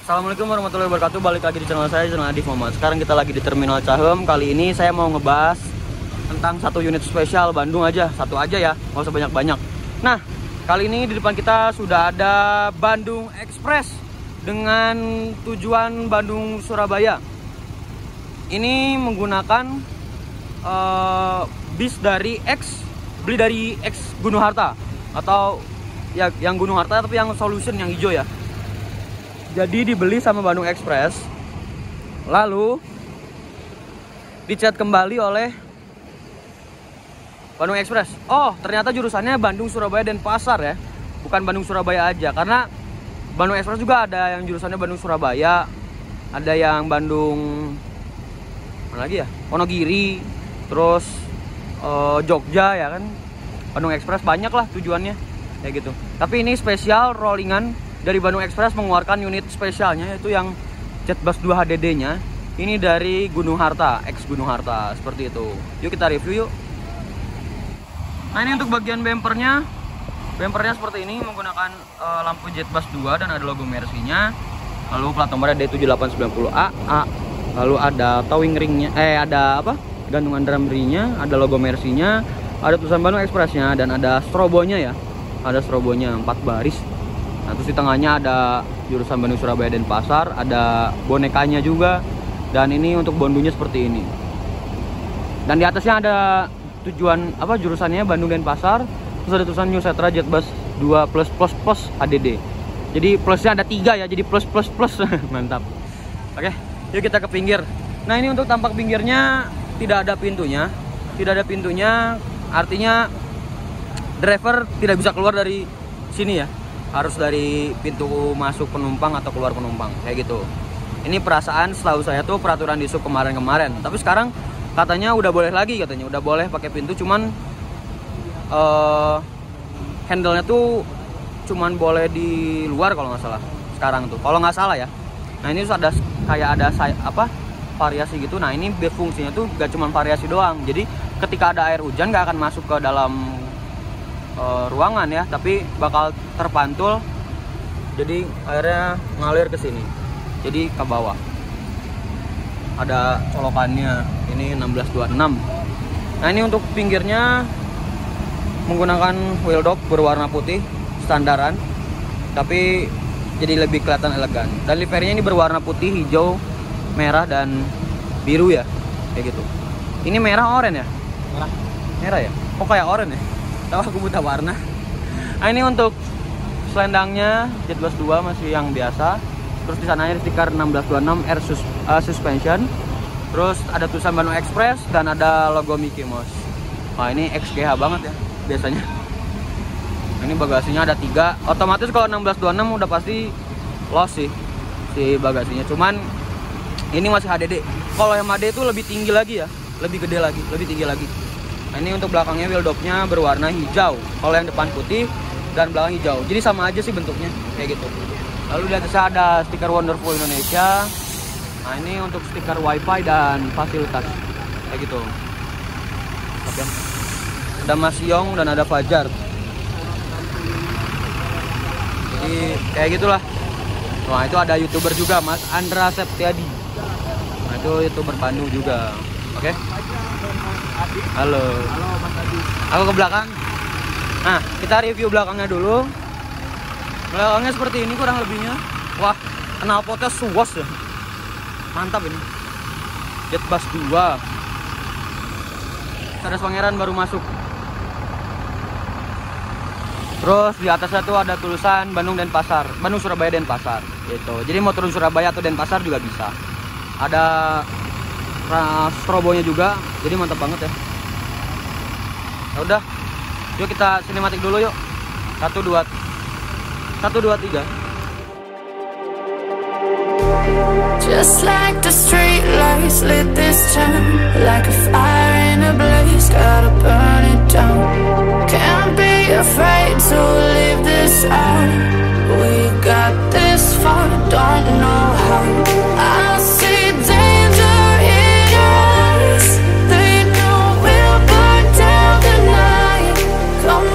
Assalamualaikum warahmatullahi wabarakatuh. Balik lagi di channel saya, channel Adif Muhammad. Sekarang kita lagi di Terminal Cahem. Kali ini saya mau ngebahas tentang satu unit spesial Bandung aja. Satu aja ya, nggak usah banyak-banyak. Nah, kali ini di depan kita sudah ada Bandung Express dengan tujuan Bandung Surabaya. Ini menggunakan bis dari beli dari Gunung Harta, atau ya yang Gunung Harta tapi yang Solution yang hijau ya. Jadi dibeli sama Bandung Express, lalu dicat kembali oleh Bandung Express. Oh, ternyata jurusannya Bandung Surabaya Denpasar ya, bukan Bandung Surabaya aja. Karena Bandung Express juga ada yang jurusannya Bandung Surabaya, ada yang Bandung mana lagi ya, Wonogiri, terus Jogja ya kan. Bandung Express banyak lah tujuannya kayak gitu. Tapi ini spesial rollingan dari Bandung Express mengeluarkan unit spesialnya, yaitu yang Jetbus 2 HDD-nya. Ini dari Gunung Harta, Gunung Harta, seperti itu. Yuk kita review yuk. Nah, ini untuk bagian bempernya. Bempernya seperti ini, menggunakan lampu Jetbus 2 dan ada logo Mercy-nya. Lalu plat nomornya D7890AA. Lalu ada towing ringnya, ada apa? Gantungan drum ring-nya, ada logo Mercy-nya, ada tulisan Bandung Express-nya, dan ada strobonya ya. Ada strobonya 4 baris. Nah, terus di tengahnya ada jurusan Bandung Surabaya Denpasar, ada bonekanya juga. Dan ini untuk bondunya seperti ini. Dan di atasnya ada tujuan apa jurusannya Bandung Denpasar. Terus ada tulisan New Setra Jetbus 2 plus HDD. Jadi plusnya ada 3 ya, jadi plus. Mantap. Oke, yuk kita ke pinggir. Nah, ini untuk tampak pinggirnya tidak ada pintunya. Tidak ada pintunya, artinya driver tidak bisa keluar dari sini ya. Harus dari pintu masuk penumpang atau keluar penumpang kayak gitu. Ini perasaan setahu saya tuh peraturan di sub kemarin-kemarin. Tapi sekarang katanya udah boleh lagi, katanya udah boleh pakai pintu, cuman handle-nya tuh cuman boleh di luar kalau nggak salah. Sekarang tuh kalau nggak salah ya. Nah, ini ada kayak ada variasi gitu. Nah, ini fungsinya tuh gak cuman variasi doang. Jadi ketika ada air hujan nggak akan masuk ke dalam ruangan ya, tapi bakal terpantul, jadi airnya ngalir ke sini, jadi ke bawah. Ada colokannya, ini 1626. Nah, ini untuk pinggirnya menggunakan wheel dog berwarna putih standaran, tapi jadi lebih kelihatan elegan. Dan liverinya ini berwarna putih, hijau, merah, dan biru ya, kayak gitu. Ini merah oren ya? Merah ya? Kok kayak oren ya? Tahu aku buta warna. Nah, ini untuk selendangnya Jetbus 2 masih yang biasa. Terus di sananya stiker 1626 Air Suspension. Terus ada tulisan Bandung Express dan ada logo Mickey Mouse. Nah, ini XGH banget ya biasanya. Nah, ini bagasinya ada 3. Otomatis kalau 1626 udah pasti los sih si bagasinya. Cuman ini masih HDD. Kalau yang HDD itu lebih tinggi lagi ya, lebih gede lagi, lebih tinggi lagi. Nah, ini untuk belakangnya wheel dog-nya berwarna hijau. Kalau yang depan putih dan belakang hijau. Jadi sama aja sih bentuknya kayak gitu. Lalu di atasnya ada stiker Wonderful Indonesia. Nah, ini untuk stiker WiFi dan fasilitas kayak gitu. Oke. Ada Mas Yong dan ada Fajar. Jadi kayak gitulah. Nah, itu ada YouTuber juga, Mas Andra Septiadi. Nah, itu YouTuber Bandung juga. Oke. Halo. Halo Mas Adi. Aku ke belakang. Nah, kita review belakangnya dulu. Belakangnya seperti ini kurang lebihnya. Wah, knalpotnya suwos ya. Mantap ini. Jetbus 2. Ada Pangeran baru masuk. Terus di atasnya tuh ada tulisan Bandung Denpasar, Bandung Surabaya Denpasar gitu. Jadi mau turun Surabaya atau Denpasar juga bisa. Ada strobonya juga, jadi mantap banget ya. Ya udah, yuk kita sinematik dulu yuk. 1 2 3. Just like the street lights lit this town, like a fire in a blaze, gotta burn it down. Can't be afraid to leave this out. We got this far, don't know how. I see danger in your eyes. They know we'll burn down the night. Come.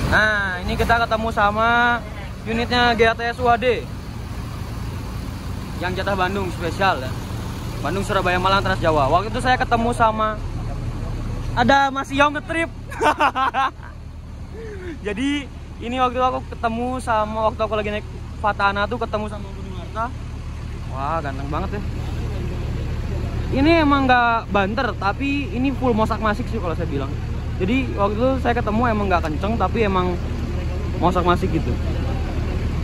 Nah, ini kita ketemu sama unitnya GATS UHD. yang jatah Bandung spesial ya. Bandung, Surabaya, Malang, Trans Jawa. Waktu itu saya ketemu sama ada Mas Yong ngetrip. Jadi ini waktu aku ketemu sama waktu aku lagi naik Fatana tuh ketemu sama Budi Marta. Wah, ganteng banget ya. Ini emang nggak banter, tapi ini full mosak masik sih kalau saya bilang. Jadi waktu itu saya ketemu emang nggak kenceng, tapi emang mosak masik gitu.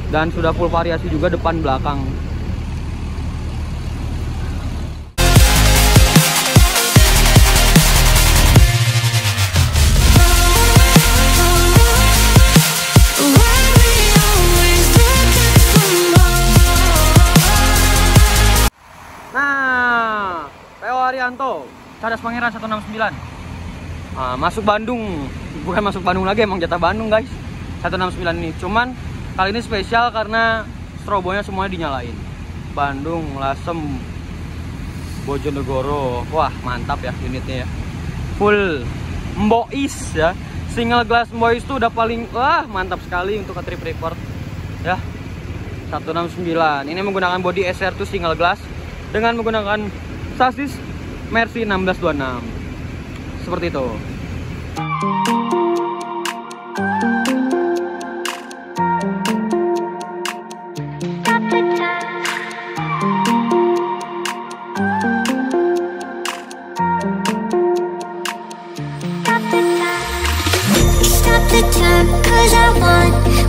Dan sudah full variasi juga depan belakang. Nah, PO Arianto, Cadas Pangeran 169. Nah, masuk Bandung, bukan masuk Bandung lagi, emang jatah Bandung guys. 169 ini, cuman kali ini spesial karena strobonya semuanya dinyalain. Bandung, Lasem, Bojonegoro, wah mantap ya unitnya ya. Full Mbois ya, single glass Mbois itu udah paling wah mantap sekali untuk trip report ya. 169, ini menggunakan body SR2 single glass dengan menggunakan sasis Mercy 1626 seperti itu.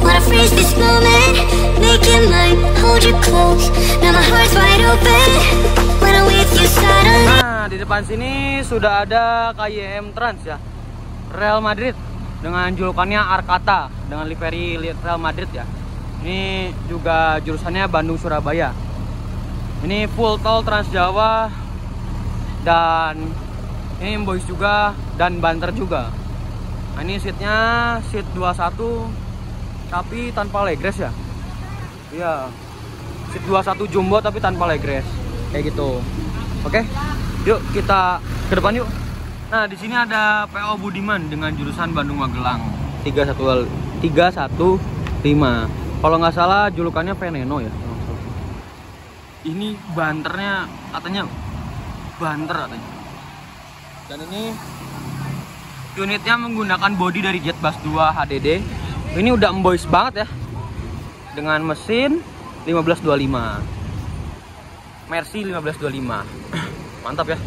Wanna freeze this moment, make it mine, hold you close. Now my heart's wide open. When I'm with you suddenly. Nah, di depan sini sudah ada KYM Trans ya. Real Madrid dengan julukannya Arcata dengan livery Real Madrid ya. Ini juga jurusannya Bandung Surabaya. Ini full tol Trans Jawa dan ini Boys juga dan banter juga. Nah, ini seatnya seat 21 tapi tanpa legress ya. Iya. Seat 21 jumbo tapi tanpa legress. Kayak gitu. Oke. Yuk kita ke depan yuk. Nah, di sini ada PO Budiman dengan jurusan Bandung Magelang 315. Kalau nggak salah julukannya Veneno ya. Ini banternya katanya banter katanya. Dan ini unitnya menggunakan bodi dari Jetbus 2 HDD. Ini udah embois banget ya. Dengan mesin 1525. Mercy 1525. Mantap ya.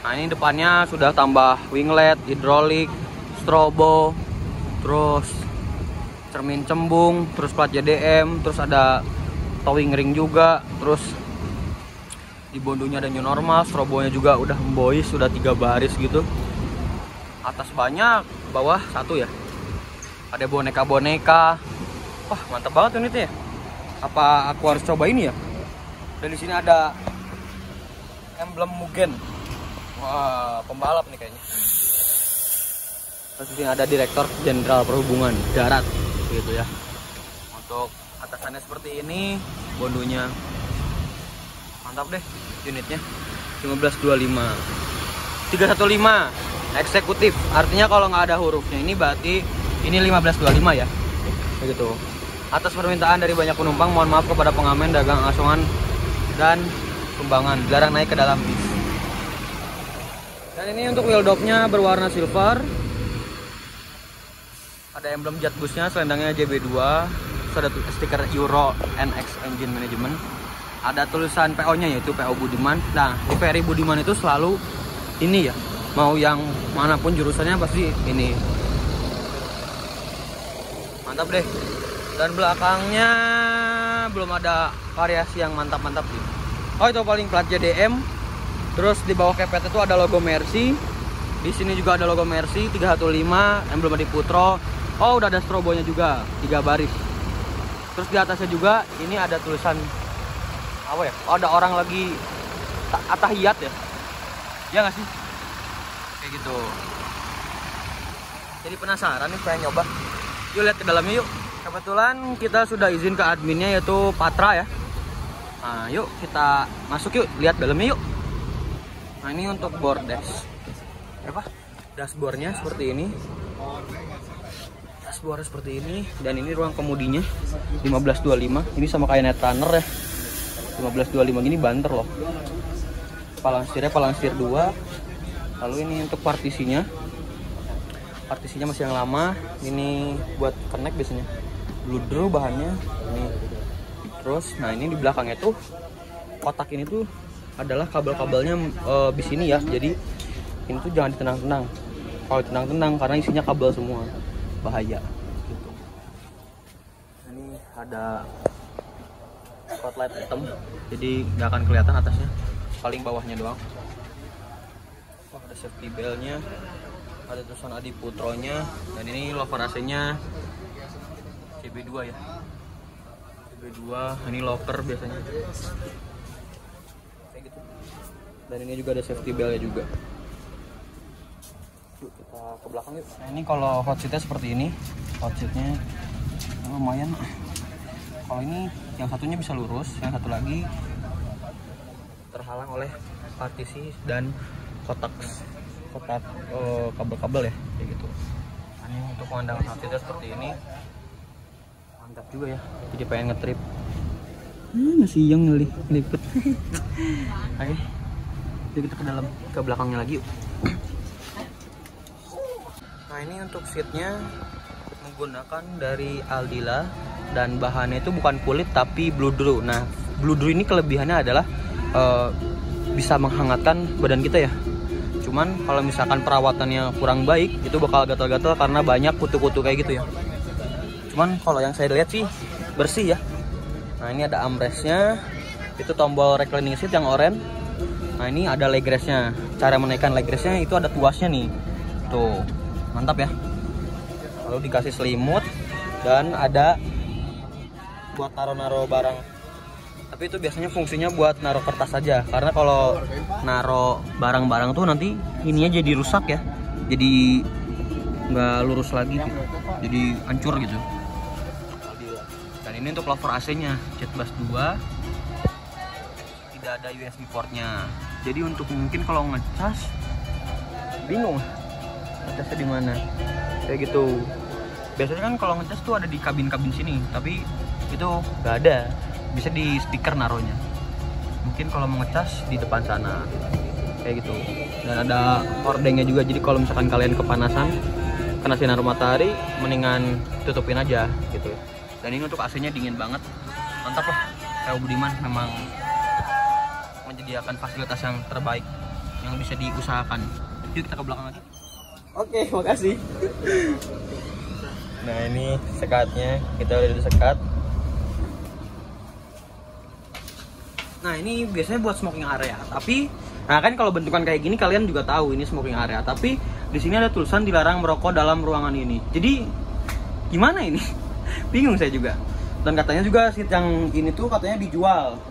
Nah, ini depannya sudah tambah winglet, hidrolik, strobo, terus cermin cembung, terus plat JDM, terus ada towing ring juga, terus di bondonya ada new normal, strobonya juga udah embois, sudah 3 baris gitu. Atas banyak, bawah 1 ya. Ada boneka-boneka. Wah, mantap banget unitnya ya. Apa aku harus coba ini ya? Dan di sini ada emblem Mugen. Wah, pembalap nih kayaknya. Terus di sini ada Direktur Jenderal Perhubungan Darat gitu ya. Untuk atasannya seperti ini, bondonya. Mantap deh unitnya. 1525. 315 eksekutif. Artinya kalau nggak ada hurufnya ini berarti ini 1525 ya. Begitu. Atas permintaan dari banyak penumpang, mohon maaf kepada pengamen, dagang asongan dan sumbangan. Dilarang naik ke dalam bis. Dan ini untuk wheel dopnya berwarna silver. Ada emblem Jetbusnya, selendangnya JB2. Terus ada stiker Euro NX Engine Management. Ada tulisan PO-nya yaitu PO Budiman. Nah, livery Budiman itu selalu ini ya. Mau yang manapun jurusannya pasti ini. Mantap deh. Dan belakangnya belum ada variasi yang mantap-mantap sih. Oh, itu paling plat JDM. Terus di bawah kepet itu ada logo Mercy. Di sini juga ada logo Mercy 315, emblem Adi Putro. Oh, udah ada strobonya juga 3 baris. Terus di atasnya juga ini ada tulisan apa ya? Oh, ada orang lagi atahiyat ya. Ya nggak sih? Kayak gitu. Jadi penasaran nih, pengen nyoba. Yuk lihat ke dalamnya yuk. Kebetulan kita sudah izin ke adminnya yaitu Patra ya. Nah, yuk kita masuk yuk, lihat dalamnya yuk. Nah, ini untuk board dash. Apa? Dashboardnya seperti ini. Dashboard seperti ini dan ini ruang kemudinya 1525. Ini sama kayak Netrunner ya. 1525 gini banter loh. Palang setir 2. Lalu ini untuk partisinya masih yang lama. Ini buat connect biasanya. Bludru bahannya ini. Terus nah ini di belakangnya tuh kotak ini tuh adalah kabel-kabelnya di sini ya. Jadi ini tuh jangan ditenang-tenang. Kalau tenang-tenang karena isinya kabel semua, bahaya gitu. Ini ada spotlight hitam, jadi nggak akan kelihatan atasnya, paling bawahnya doang. Oh, ada safety bell-nya, ada tulisan Adi Putronya, dan ini lover AC-nya CB2 ya. CB2, ini locker biasanya. Kayak gitu. Dan ini juga ada safety bell-nya juga. Yuk kita ke belakang yuk. Nah ini kalau hot seatnya seperti ini, hot seatnya lumayan. Kalau ini yang satunya bisa lurus, yang satu lagi terhalang oleh partisi dan kotak kabel-kabel ya, kayak gitu. Nah, ini untuk pemandangan hot seatnya seperti ini, mantap juga ya. Jadi pengen ngetrip. Masih yang ngelipet. Oke, jadi kita ke belakangnya lagi yuk. Nah ini untuk seatnya menggunakan dari Aldila dan bahannya itu bukan kulit tapi bludru. Nah bludru ini kelebihannya adalah bisa menghangatkan badan kita ya. Cuman kalau misalkan perawatannya kurang baik itu bakal gatal-gatal karena banyak kutu-kutu kayak gitu ya. Cuman kalau yang saya lihat sih bersih ya. Nah ini ada armrestnya, itu tombol reclining seat yang oranye. Nah ini ada leg restnya. Cara menaikkan leg restnya itu ada tuasnya nih, tuh. Mantap ya. Lalu dikasih selimut dan ada buat naro-naro barang. Tapi itu biasanya fungsinya buat naro kertas saja. Karena kalau naro barang-barang tuh nanti ininya jadi rusak ya. Jadi nggak lurus lagi gitu. Jadi hancur gitu. Dan ini untuk lover AC-nya, Jetbus 2. Tidak ada USB portnya. Jadi untuk mungkin kalau ngecas bingung ngecasnya di mana, kayak gitu. Biasanya kan kalau ngecas tuh ada di kabin-kabin sini, tapi itu nggak ada. Bisa di stiker naruhnya. Mungkin kalau mau ngecas di depan sana, kayak gitu. Dan ada hordengnya juga. Jadi kalau misalkan kalian kepanasan kena sinar matahari, mendingan tutupin aja gitu. Dan ini untuk AC-nya dingin banget, mantap lah. Kayak Budiman memang menyediakan fasilitas yang terbaik yang bisa diusahakan. Yuk kita ke belakang lagi. Oke, makasih. Nah ini sekatnya, kita udah disekat. Nah ini biasanya buat smoking area. Tapi, nah kan kalau bentukan kayak gini kalian juga tahu ini smoking area. Tapi di sini ada tulisan dilarang merokok dalam ruangan ini. Jadi gimana ini? Bingung saya juga. Dan katanya juga seat yang ini tuh katanya dijual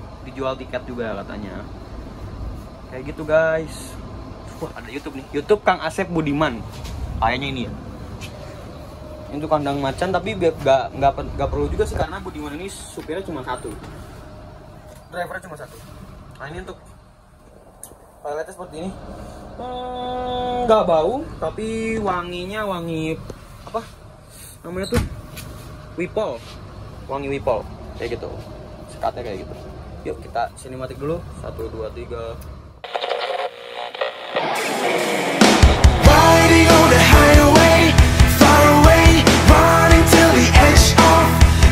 tiket juga katanya. Kayak gitu guys. Wah ada YouTube nih, YouTube Kang Asep Budiman. Kayaknya ini ya. Ini tuh kandang macan tapi nggak perlu juga sih karena Budiman ini supirnya cuma satu. Drivernya cuma satu. Nah ini untuk toiletnya seperti ini. Nggak bau tapi wanginya wangi apa? Namanya tuh Wipol. Wangi Wipol kayak gitu. Sekatnya kayak gitu. Yuk kita sinematik dulu. 1, 2, 3. Riding on the highway, far away, running till the edge of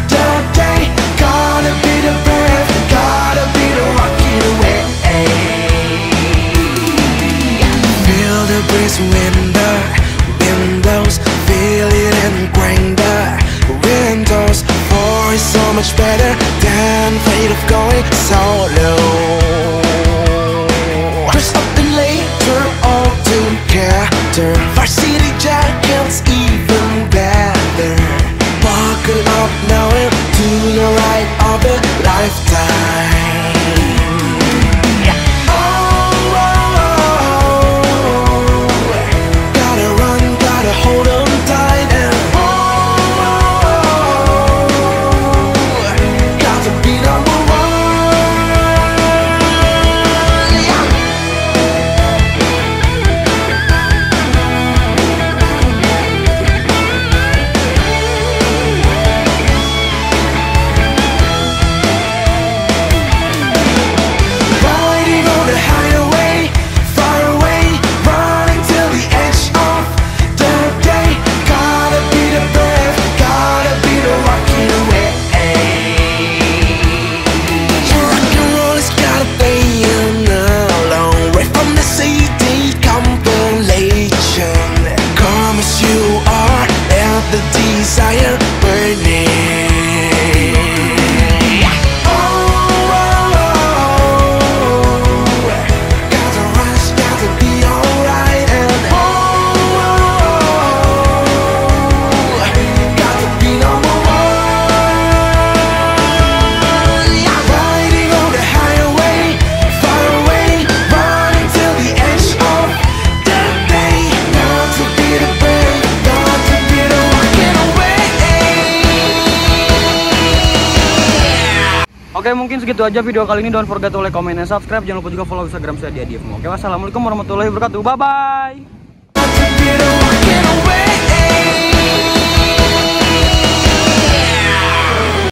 the day. Gotta be the brave, gotta be the rocking away. Feel the breeze in the windows, feel it and grinder. Windows, for is so much better than fate of going so low. There's something later all together. Varsity jackets even better. Buckle up now into the ride of a lifetime. Oh, gotta run, gotta hold on tight and gotta be number one. mungkin segitu aja video kali ini. Don't forget to like, comment, and subscribe. Jangan lupa juga follow Instagram saya di Adiefmo. Oke, wassalamualaikum warahmatullahi wabarakatuh. Bye bye.